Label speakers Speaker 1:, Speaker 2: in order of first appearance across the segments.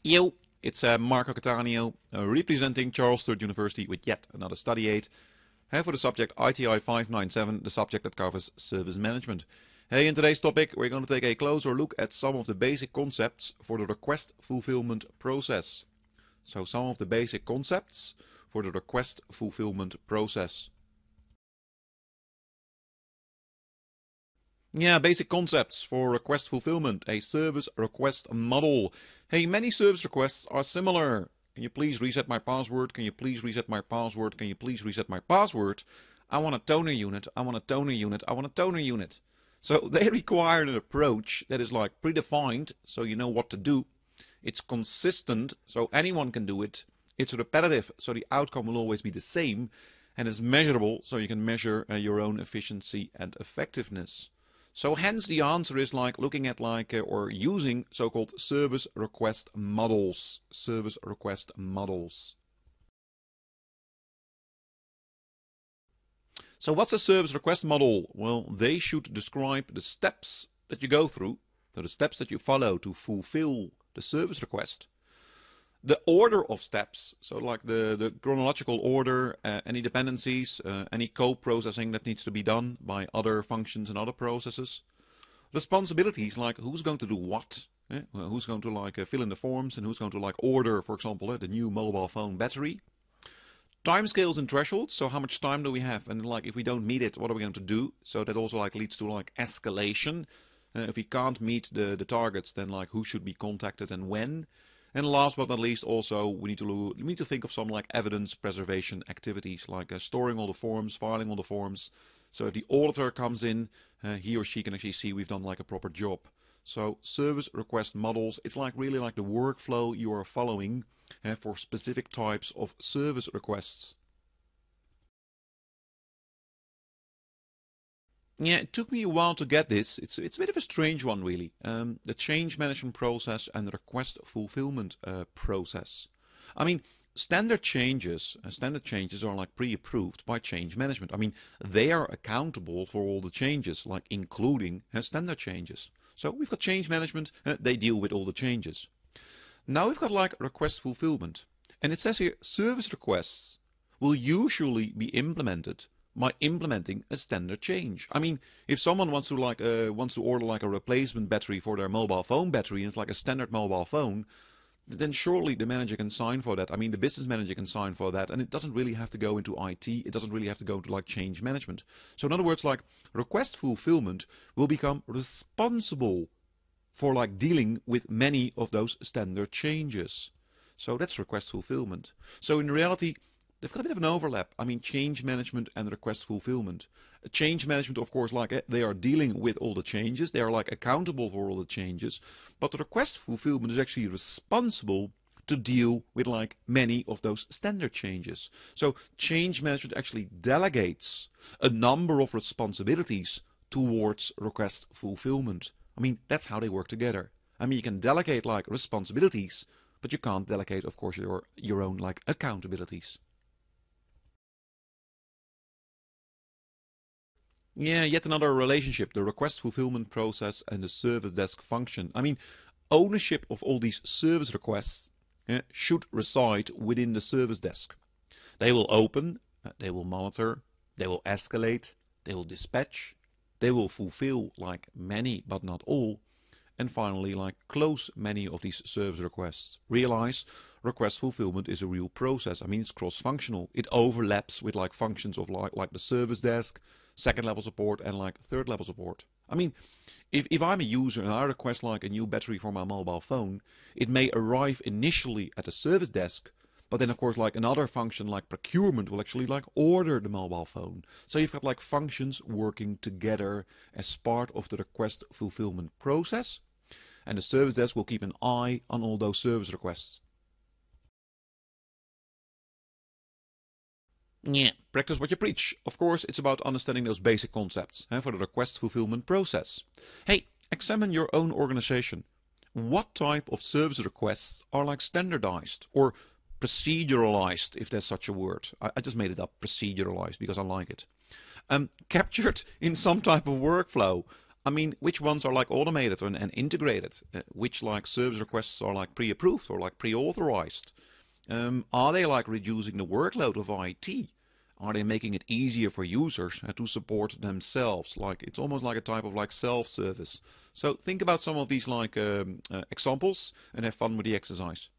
Speaker 1: Yo, it's Marco Cattaneo, representing Charles III University with yet another study aid. For the subject ITI 597, the subject that covers service management. Hey, in today's topic, we're going to take a closer look at some of the basic concepts for the request fulfillment process. So some of the basic concepts for the request fulfillment process. Yeah, basic concepts for request fulfillment, a service request model. Hey, many service requests are similar. Can you please reset my password? Can you please reset my password? Can you please reset my password? I want a toner unit. I want a toner unit. I want a toner unit. So they require an approach that is like predefined, so you know what to do. It's consistent, so anyone can do it. It's repetitive, so the outcome will always be the same. And it's measurable, so you can measure your own efficiency and effectiveness. So hence the answer is like looking at or using so-called service request models. Service request models. So what's a service request model? Well, they should describe the steps that you go through, so the steps that you follow to fulfill the service request. The order of steps, so like the chronological order, any dependencies, any co-processing that needs to be done by other functions and other processes. Responsibilities, like who's going to do what, who's going to fill in the forms, and who's going to order, for example, the new mobile phone battery. Timescales and thresholds, so how much time do we have, and if we don't meet it, what are we going to do? So that also leads to escalation. If we can't meet the targets, then who should be contacted and when. And last but not least, also we need to think of some evidence preservation activities, storing all the forms, filing all the forms. So if the auditor comes in, he or she can actually see we've done a proper job. So service request models, it's really the workflow you are following for specific types of service requests. Yeah, it took me a while to get this. It's a bit of a strange one, really. The change management process and the request fulfillment process. I mean, standard changes are pre-approved by change management. I mean, they are accountable for all the changes, including standard changes. So we've got change management, they deal with all the changes. Now we've got request fulfillment. And it says here, service requests will usually be implemented by implementing a standard change. I mean, if someone wants to order a replacement battery for their mobile phone battery, and it's a standard mobile phone, then surely the manager can sign for that. I mean, the business manager can sign for that, and it doesn't really have to go into IT. It doesn't really have to go to change management. So in other words, request fulfillment will become responsible for dealing with many of those standard changes. So that's request fulfillment. So in reality, they've got a bit of an overlap. I mean, change management and request fulfillment. Change management, of course, they are dealing with all the changes. They are accountable for all the changes. But the request fulfillment is actually responsible to deal with many of those standard changes. So change management actually delegates a number of responsibilities towards request fulfillment. I mean, that's how they work together. I mean, you can delegate responsibilities, but you can't delegate, of course, your own accountabilities. Yeah, yet another relationship, the request fulfillment process and the service desk function. I mean, ownership of all these service requests should reside within the service desk. They will open, they will monitor, they will escalate, they will dispatch, they will fulfill many but not all, and finally close many of these service requests. Realize request fulfillment is a real process. I mean, it's cross-functional. It overlaps with functions of the service desk, second level support, and third level support. I mean, if I'm a user and I request a new battery for my mobile phone, it may arrive initially at the service desk, but then of course another function like procurement will actually order the mobile phone. So you've got functions working together as part of the request fulfillment process, and the service desk will keep an eye on all those service requests. Yeah, practice what you preach. Of course, it's about understanding those basic concepts for the request fulfillment process. Hey, examine your own organization. What type of service requests are standardized or proceduralized, if there's such a word? I just made it up, proceduralized, because I like it. Captured in some type of workflow. I mean, which ones are like automated and integrated? Which like service requests are like pre-approved or like pre-authorized? Are they like reducing the workload of IT? Are they making it easier for users to support themselves? Like it's almost like a type of like self-service. So think about some of these like examples and have fun with the exercise.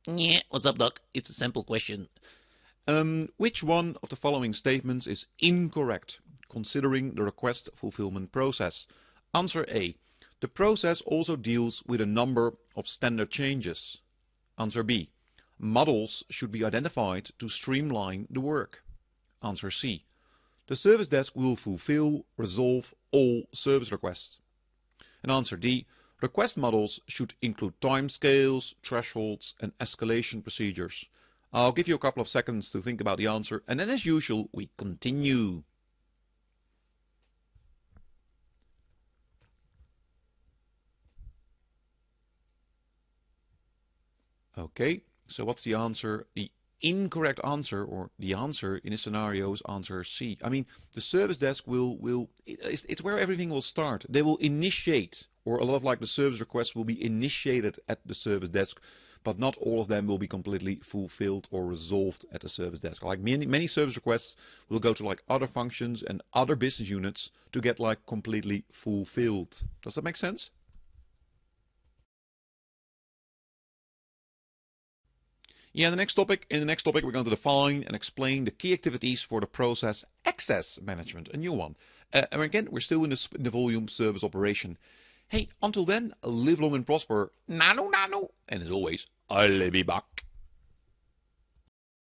Speaker 2: Yeah, what's up, Doc? It's a simple question.
Speaker 1: Which one of the following statements is incorrect, considering the request fulfillment process? Answer A. The process also deals with a number of standard changes. Answer B. Models should be identified to streamline the work. Answer C. The service desk will resolve all service requests. And answer D. Request models should include timescales, thresholds, and escalation procedures. I'll give you a couple of seconds to think about the answer, and then as usual, we continue. Okay, so what's the answer? The incorrect answer, or the answer in this scenario, is answer C. I mean, the service desk it's where everything will start. They will initiate, or a lot of like the service requests will be initiated at the service desk, but not all of them will be completely fulfilled or resolved at the service desk. Like many service requests will go to like other functions and other business units to get like completely fulfilled. Does that make sense? Yeah, in the next topic, we're going to define and explain the key activities for the process access management, a new one. And again, we're still in the volume service operation. Hey, until then, live long and prosper. Nano, nano. And as always, I'll be back.